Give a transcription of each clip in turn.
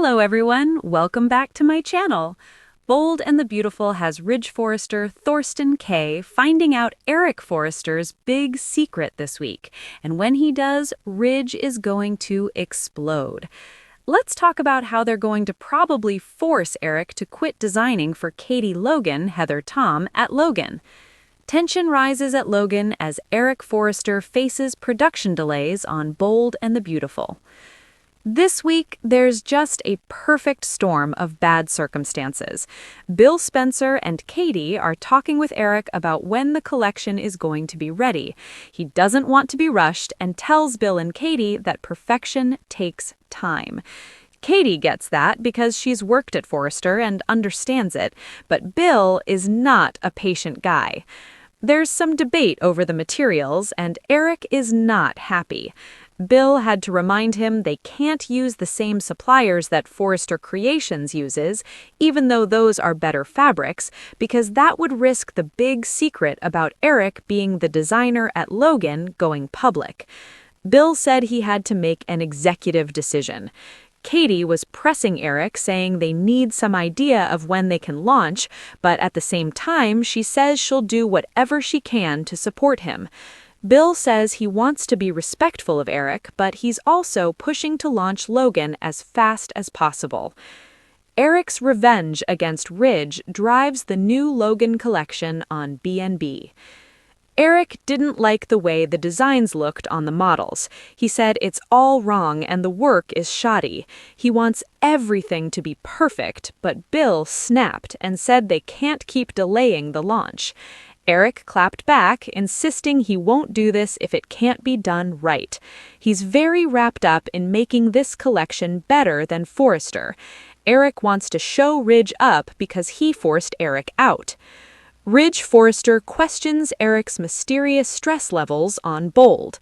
Hello everyone, welcome back to my channel. Bold and the Beautiful has Ridge Forrester Thorsten Kaye finding out Eric Forrester's big secret this week. And when he does, Ridge is going to explode. Let's talk about how they're going to probably force Eric to quit designing for Katie Logan, Heather Tom, at Logan. Tension rises at Logan as Eric Forrester faces production delays on Bold and the Beautiful. This week, there's just a perfect storm of bad circumstances. Bill Spencer and Katie are talking with Eric about when the collection is going to be ready. He doesn't want to be rushed and tells Bill and Katie that perfection takes time. Katie gets that because she's worked at Forrester and understands it, but Bill is not a patient guy. There's some debate over the materials, and Eric is not happy. Bill had to remind him they can't use the same suppliers that Forrester Creations uses, even though those are better fabrics, because that would risk the big secret about Eric being the designer at Logan going public. Bill said he had to make an executive decision. Katie was pressing Eric, saying they need some idea of when they can launch, but at the same time, she says she'll do whatever she can to support him. Bill says he wants to be respectful of Eric, but he's also pushing to launch Logan as fast as possible. Eric's revenge against Ridge drives the new Logan collection on B&B. Eric didn't like the way the designs looked on the models. He said it's all wrong and the work is shoddy. He wants everything to be perfect, but Bill snapped and said they can't keep delaying the launch. Eric clapped back, insisting he won't do this if it can't be done right. He's very wrapped up in making this collection better than Forrester. Eric wants to show Ridge up because he forced Eric out. Ridge Forrester questions Eric's mysterious stress levels on Bold.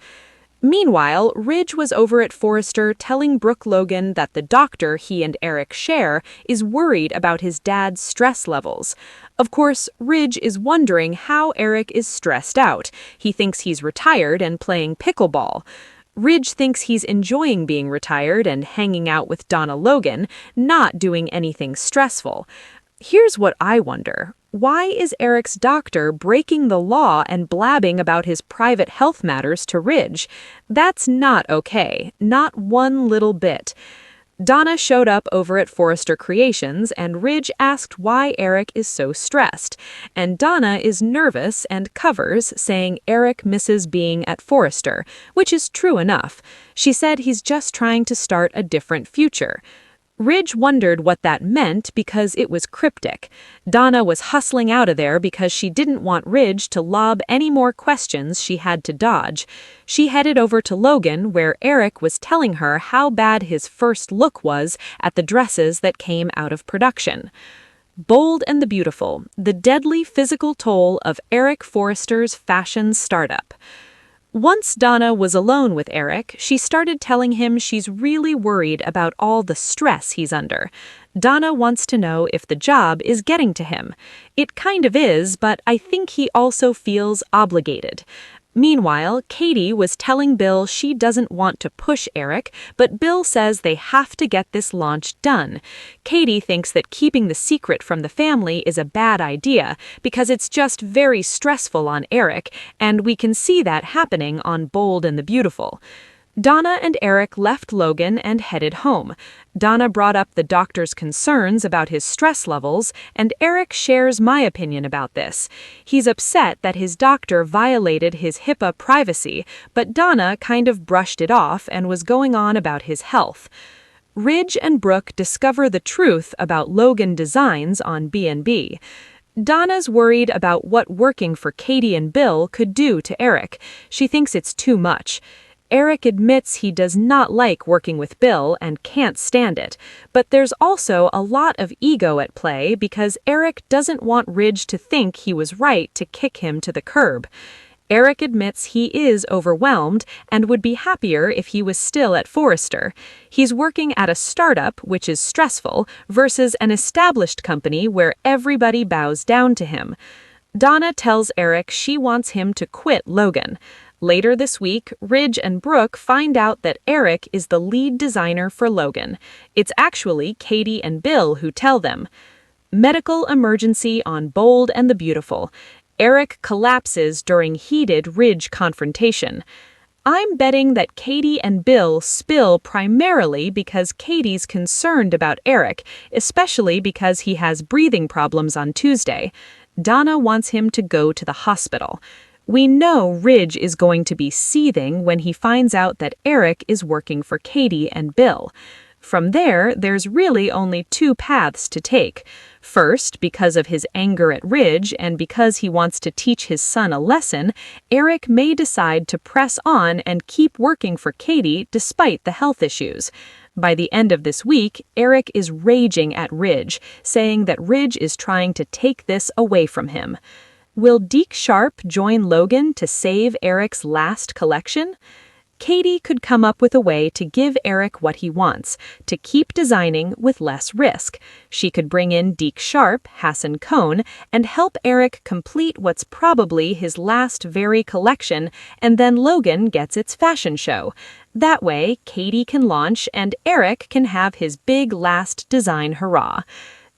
Meanwhile, Ridge was over at Forrester telling Brooke Logan that the doctor he and Eric share is worried about his dad's stress levels. Of course, Ridge is wondering how Eric is stressed out. He thinks he's retired and playing pickleball. Ridge thinks he's enjoying being retired and hanging out with Donna Logan, not doing anything stressful. Here's what I wonder. Why is Eric's doctor breaking the law and blabbing about his private health matters to Ridge? That's not okay, not one little bit. Donna showed up over at Forrester Creations, and Ridge asked why Eric is so stressed. And Donna is nervous and covers, saying Eric misses being at Forrester, which is true enough. She said he's just trying to start a different future. Ridge wondered what that meant because it was cryptic. Donna was hustling out of there because she didn't want Ridge to lob any more questions she had to dodge. She headed over to Logan, where Eric was telling her how bad his first look was at the dresses that came out of production. Bold and the Beautiful, the deadly physical toll of Eric Forrester's fashion startup. Once Donna was alone with Eric, she started telling him she's really worried about all the stress he's under. Donna wants to know if the job is getting to him. It kind of is, but I think he also feels obligated. Meanwhile, Katie was telling Bill she doesn't want to push Eric, but Bill says they have to get this launch done. Katie thinks that keeping the secret from the family is a bad idea because it's just very stressful on Eric, and we can see that happening on Bold and the Beautiful. Donna and Eric left Logan and headed home. Donna brought up the doctor's concerns about his stress levels, and Eric shares my opinion about this. He's upset that his doctor violated his HIPAA privacy, but Donna kind of brushed it off and was going on about his health. Ridge and Brooke discover the truth about Logan designs on B&B. Donna's worried about what working for Katie and Bill could do to Eric. She thinks it's too much. Eric admits he does not like working with Bill and can't stand it, but there's also a lot of ego at play because Eric doesn't want Ridge to think he was right to kick him to the curb. Eric admits he is overwhelmed and would be happier if he was still at Forrester. He's working at a startup, which is stressful, versus an established company where everybody bows down to him. Donna tells Eric she wants him to quit Logan. Later this week, Ridge and Brooke find out that Eric is the lead designer for Logan. It's actually Katie and Bill who tell them. Medical emergency on Bold and the Beautiful. Eric collapses during heated Ridge confrontation. I'm betting that Katie and Bill spill primarily because Katie's concerned about Eric, especially because he has breathing problems on Tuesday. Donna wants him to go to the hospital. We know Ridge is going to be seething when he finds out that Eric is working for Katie and Bill. From there, there's really only two paths to take. First, because of his anger at Ridge and because he wants to teach his son a lesson, Eric may decide to press on and keep working for Katie despite the health issues. By the end of this week, Eric is raging at Ridge, saying that Ridge is trying to take this away from him. Will Deke Sharp join Logan to save Eric's last collection? Katie could come up with a way to give Eric what he wants, to keep designing with less risk. She could bring in Deke Sharp, Hassan Cohn, and help Eric complete what's probably his last very collection, and then Logan gets its fashion show. That way, Katie can launch and Eric can have his big last design hurrah.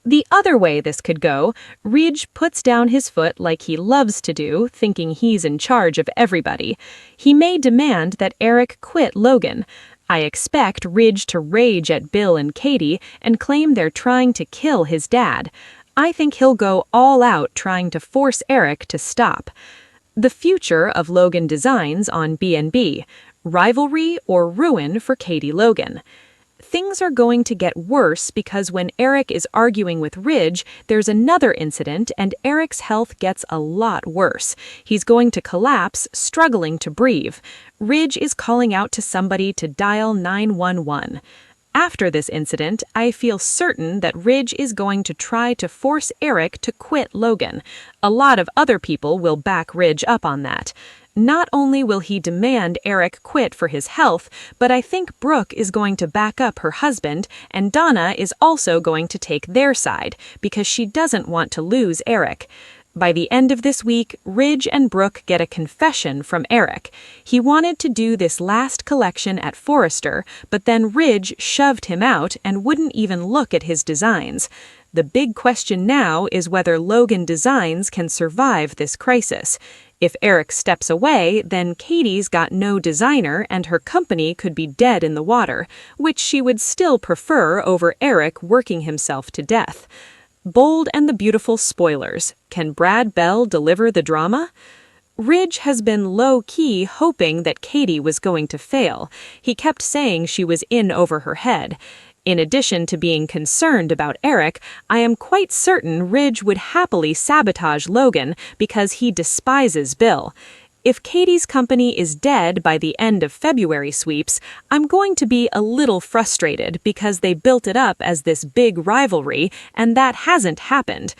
The other way this could go, Ridge puts down his foot like he loves to do, thinking he's in charge of everybody. He may demand that Eric quit Logan. I expect Ridge to rage at Bill and Katie and claim they're trying to kill his dad. I think he'll go all out trying to force Eric to stop. The future of Logan Designs on B&B: rivalry or ruin for Katie Logan. Things are going to get worse because when Eric is arguing with Ridge, there's another incident and Eric's health gets a lot worse. He's going to collapse, struggling to breathe. Ridge is calling out to somebody to dial 911. After this incident, I feel certain that Ridge is going to try to force Eric to quit Logan. A lot of other people will back Ridge up on that. Not only will he demand Eric quit for his health, but I think Brooke is going to back up her husband, and Donna is also going to take their side, because she doesn't want to lose Eric. By the end of this week, Ridge and Brooke get a confession from Eric. He wanted to do this last collection at Forrester, but then Ridge shoved him out and wouldn't even look at his designs. The big question now is whether Logan Designs can survive this crisis. If Eric steps away, then Katie's got no designer and her company could be dead in the water, which she would still prefer over Eric working himself to death. Bold and the Beautiful spoilers. Can Brad Bell deliver the drama? Ridge has been low-key hoping that Katie was going to fail. He kept saying she was in over her head. In addition to being concerned about Eric, I am quite certain Ridge would happily sabotage Logan because he despises Bill. If Katie's company is dead by the end of February sweeps, I'm going to be a little frustrated because they built it up as this big rivalry, and that hasn't happened.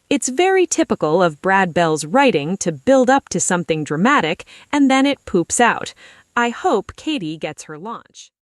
It's very typical of Brad Bell's writing to build up to something dramatic, and then it poops out. I hope Katie gets her launch.